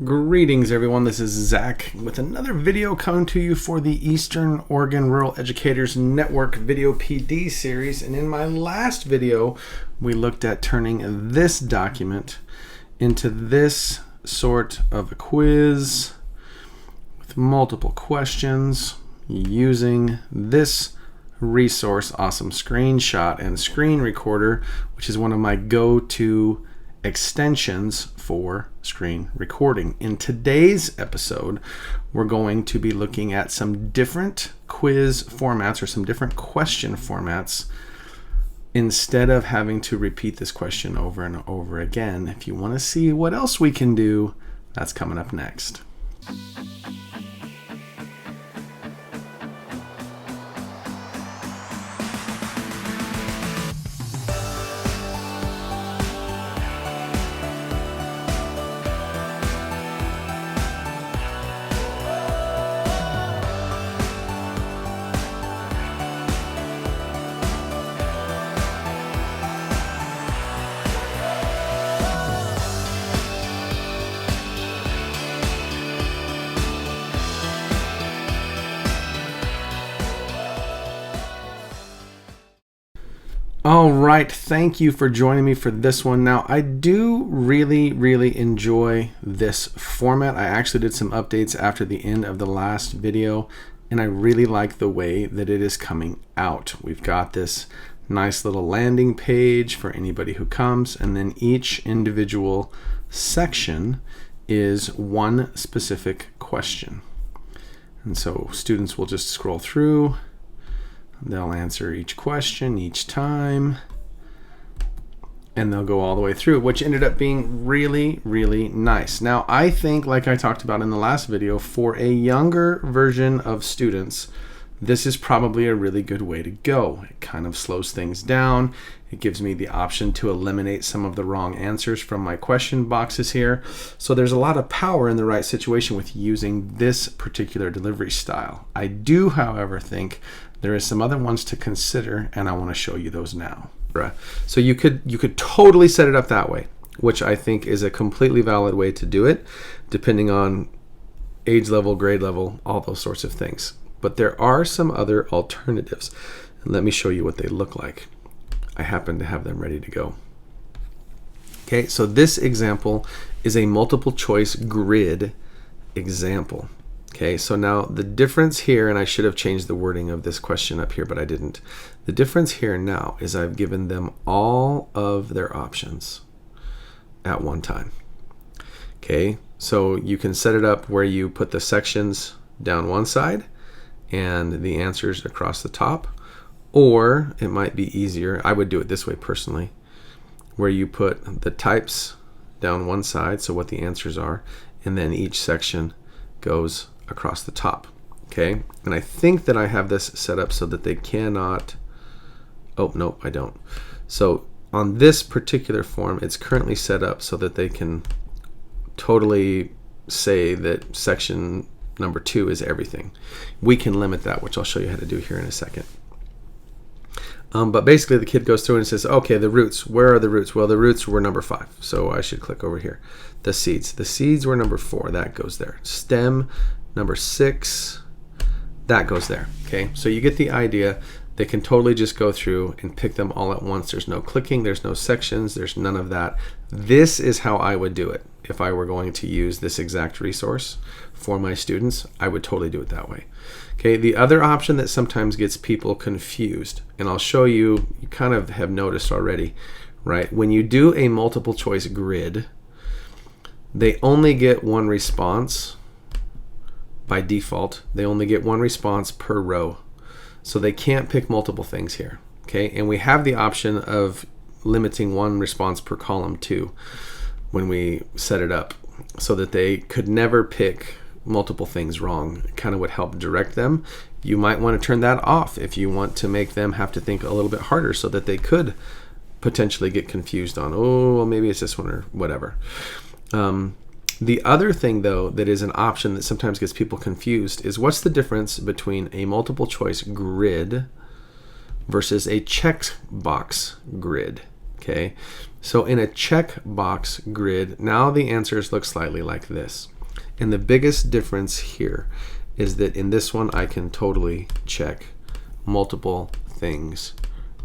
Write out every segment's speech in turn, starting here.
Greetings everyone, this is Zach with another video coming to you for the Eastern Oregon Rural Educators Network Video PD series. And in my last video, we looked at turning this document into this sort of a quiz with multiple questions using this resource, awesome screenshot and screen recorder, which is one of my go-to extensions for screen recording. In today's episode, we're going to be looking at some different quiz formats or some different question formats instead of having to repeat this question over and over again. If you want to see what else we can do, that's coming up next. All right, thank you for joining me for this one. Now, I do really enjoy this format. I actually did some updates after the end of the last video, and I really like the way that it is coming out. We've got this nice little landing page for anybody who comes, and then each individual section is one specific question. And so students will just scroll through. They'll answer each question each time, and they'll go all the way through, which ended up being really nice. Now, I think, like I talked about in the last video, for a younger version of students, this is probably a really good way to go. It kind of slows things down. It gives me the option to eliminate some of the wrong answers from my question boxes here. So there's a lot of power in the right situation with using this particular delivery style. I do, however, think there is some other ones to consider, and I want to show you those now. So you could totally set it up that way, which I think is a completely valid way to do it, depending on age level, grade level, all those sorts of things. But there are some other alternatives. And let me show you what they look like. I happen to have them ready to go. Okay, so this example is a multiple choice grid example. Okay, so now the difference here, and I should have changed the wording of this question up here, but I didn't. The difference here now is I've given them all of their options at one time. Okay, so you can set it up where you put the sections down one side and the answers across the top, or it might be easier, I would do it this way personally, where you put the types down one side, so what the answers are, and then each section goes across the top. Okay, and I think that I have this set up so that they cannot, oh no, I don't. So on this particular form, it's currently set up so that they can totally say that section number 2 is everything. We can limit that, which I'll show you how to do here in a second. But basically the kid goes through and says, okay, the roots, where are the roots? Well, the roots were number 5, so I should click over here. The seeds were number 4, that goes there. Stem, number 6, that goes there. Okay, so you get the idea. They can totally just go through and pick them all at once. There's no clicking, there's no sections, there's none of that. This is how I would do it. If I were going to use this exact resource for my students, I would totally do it that way. Okay, the other option that sometimes gets people confused, and I'll show you, you kind of have noticed already, right? When you do a multiple choice grid, they only get one response by default. They only get one response per row. So they can't pick multiple things here. Okay, and we have the option of limiting one response per column too when we set it up, so that they could never pick multiple things wrong. It kind of would help direct them. You might want to turn that off if you want to make them have to think a little bit harder, so that they could potentially get confused on, oh, well, maybe it's this one or whatever. The other thing, though, that is an option that sometimes gets people confused is what's the difference between a multiple choice grid versus a checkbox grid. Okay, So in a checkbox grid, now the answers look slightly like this. And the biggest difference here is that in this one, I can totally check multiple things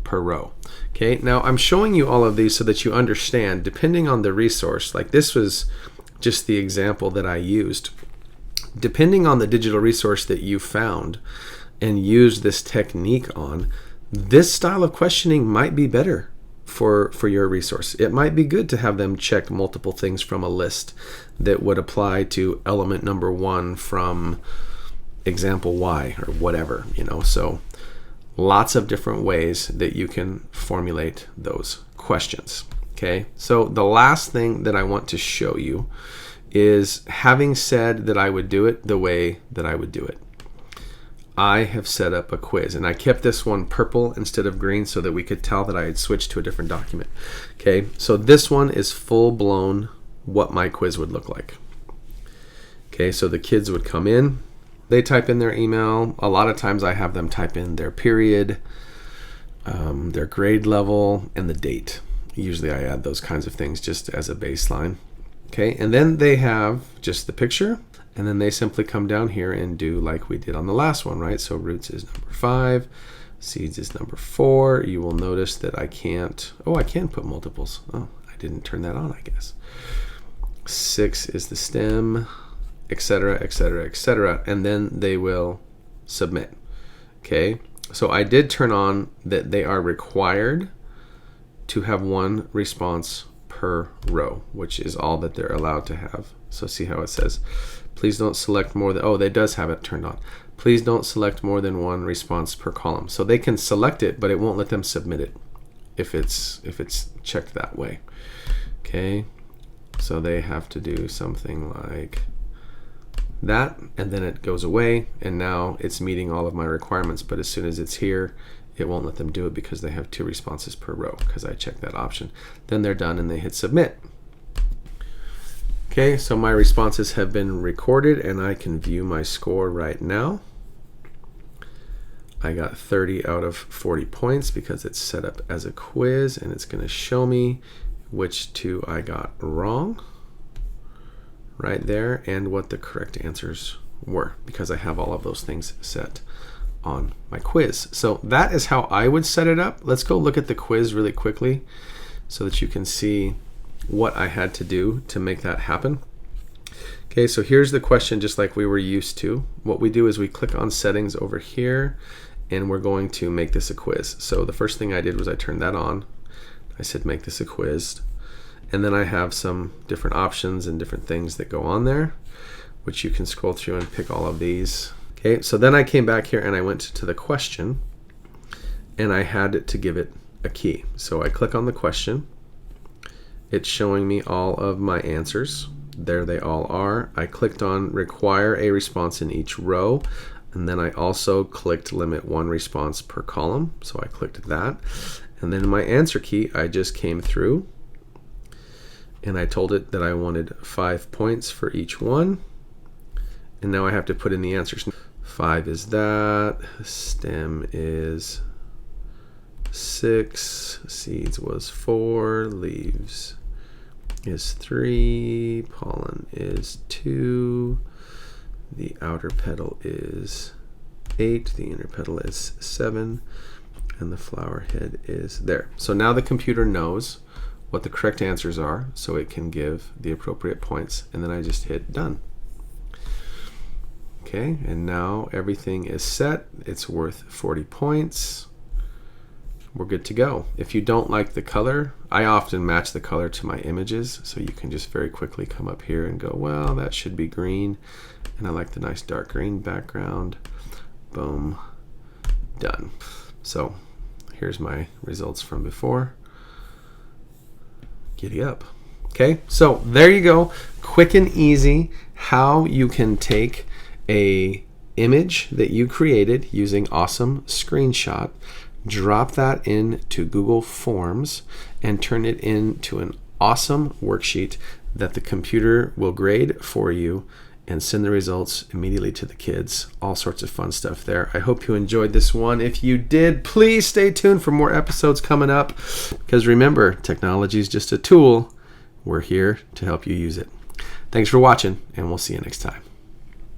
per row. Okay, now I'm showing you all of these so that you understand, depending on the resource, like this was just the example that I used. Depending on the digital resource that you found and used this technique on, this style of questioning might be better for your resource. It might be good to have them check multiple things from a list that would apply to element number 1 from example Y or whatever, so lots of different ways that you can formulate those questions. Okay, so the last thing that I want to show you is, having said that I would do it the way that I would do it, I have set up a quiz, and I kept this one purple instead of green so that we could tell that I had switched to a different document. Okay, so this one is full-blown what my quiz would look like. Okay, so the kids would come in, they type in their email. A lot of times I have them type in their period, their grade level, and the date. Usually I add those kinds of things just as a baseline. Okay, and then they have just the picture, and then they simply come down here and do like we did on the last one, right? So roots is number 5, seeds is number 4. You will notice that I can put multiples. Oh, I didn't turn that on, I guess. 6 is the stem, etc., etc., etc., and then they will submit. Okay, so I did turn on that they are required to have 1 response per row, which is all that they're allowed to have. So see how it says, please don't select more than, it does have it turned on. Please don't select more than 1 response per column. So they can select it, but it won't let them submit it if it's checked that way. Okay, so they have to do something like that, and then it goes away, and now it's meeting all of my requirements. But as soon as it's here, it won't let them do it because they have 2 responses per row, because I checked that option. Then they're done and they hit submit. Okay, so my responses have been recorded and I can view my score right now. I got 30 out of 40 points because it's set up as a quiz, and it's going to show me which 2 I got wrong right there and what the correct answers were, because I have all of those things set on my quiz. So that is how I would set it up. Let's go look at the quiz really quickly so that you can see what I had to do to make that happen. Okay, so here's the question just like we were used to. What we do is we click on settings over here, and we're going to make this a quiz. So the first thing I did was I turned that on. I said make this a quiz, and then I have some different options and different things that go on there, which you can scroll through and pick all of these. Okay, so then I came back here and I went to the question, and I had to give it a key. So I click on the question. It's showing me all of my answers. There they all are. I clicked on require a response in each row, and then I also clicked limit 1 response per column. So I clicked that, and then my answer key, I just came through and I told it that I wanted 5 points for each one, and now I have to put in the answers. 5 is that, stem is 6, seeds was 4, leaves is 3, pollen is 2, the outer petal is 8, the inner petal is 7, and the flower head is there. So now the computer knows what the correct answers are, so it can give the appropriate points, and then I just hit done. Okay, and now everything is set. It's worth 40 points. We're good to go. If you don't like the color, I often match the color to my images, so you can just very quickly come up here and go, well, that should be green, and I like the nice dark green background. Boom, done. So here's my results from before. Giddy up. Okay, so there you go. Quick and easy how you can take a image that you created using Awesome Screenshot, drop that into Google Forms, and turn it into an awesome worksheet that the computer will grade for you and send the results immediately to the kids. All sorts of fun stuff there. I hope you enjoyed this one. If you did, please stay tuned for more episodes coming up, because remember, technology is just a tool. We're here to help you use it. Thanks for watching, and we'll see you next time.